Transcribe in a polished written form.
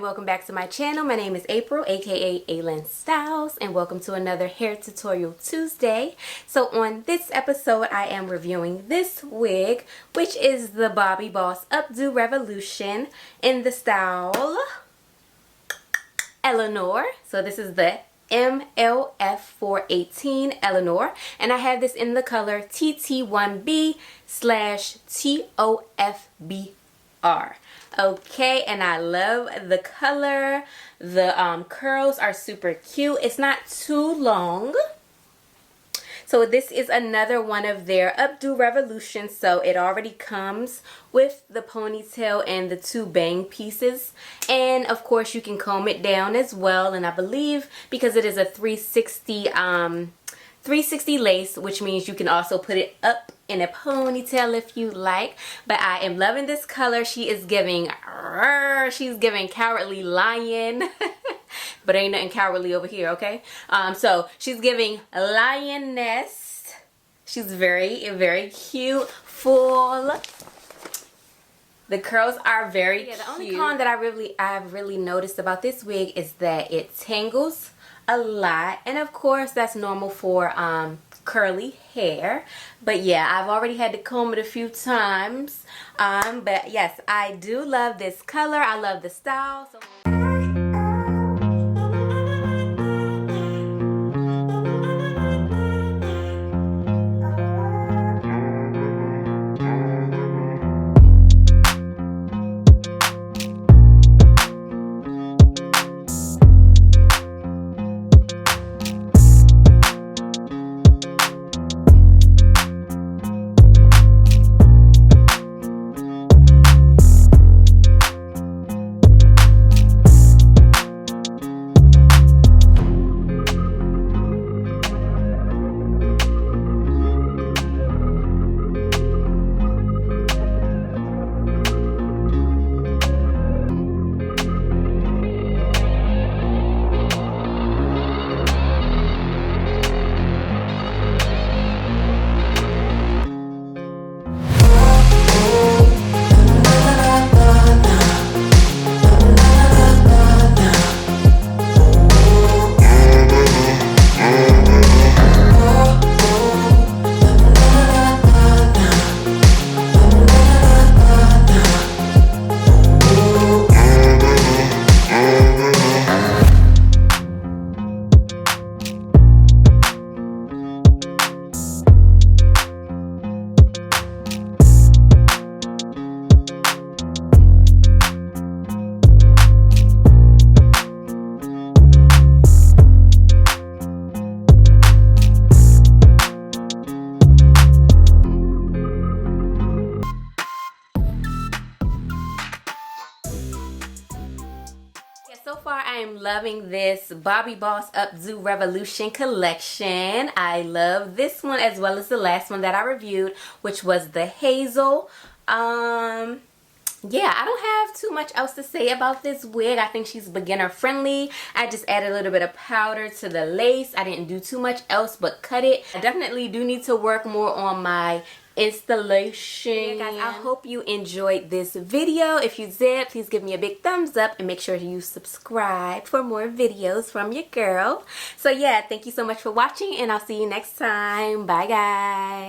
welcome back to my channel. My name is April, aka Aylin Styles, and welcome to another Hair Tutorial Tuesday. So on this episode, I am reviewing this wig, which is the Bobbi Boss Updo Revolution in the style Eleanor. So this is the MLF418 Eleanor, and I have this in the color TT1B / TOFBR. Okay, and I love the color. The curls are super cute. It's not too long. So this is another one of their updo revolutions. So it already comes with the ponytail and the two bang pieces. And of course you can comb it down as well. And I believe because it is a 360 lace, which means you can also put it up in a ponytail if you like. But I am loving this color. She is giving, she's giving Cowardly Lion. But ain't nothing cowardly over here, okay? So she's giving lioness. She's very, very cute, full. The curls are very cute. The only con that I've really noticed about this wig is that it tangles a lot, and of course that's normal for curly hair. But yeah, I've already had to comb it a few times. But yes, I do love this color. I love the style. So far, I am loving this Bobbi Boss Updo Revolution collection. I love this one as well as the last one that I reviewed, which was the Hazel. Yeah, I don't have too much else to say about this wig. I think she's beginner friendly. I just added a little bit of powder to the lace. I didn't do too much else but cut it. I definitely do need to work more on my installation. Yeah, guys, I hope you enjoyed this video. If you did, please give me a big thumbs up and make sure you subscribe for more videos from your girl. So yeah, thank you so much for watching, and I'll see you next time. Bye guys.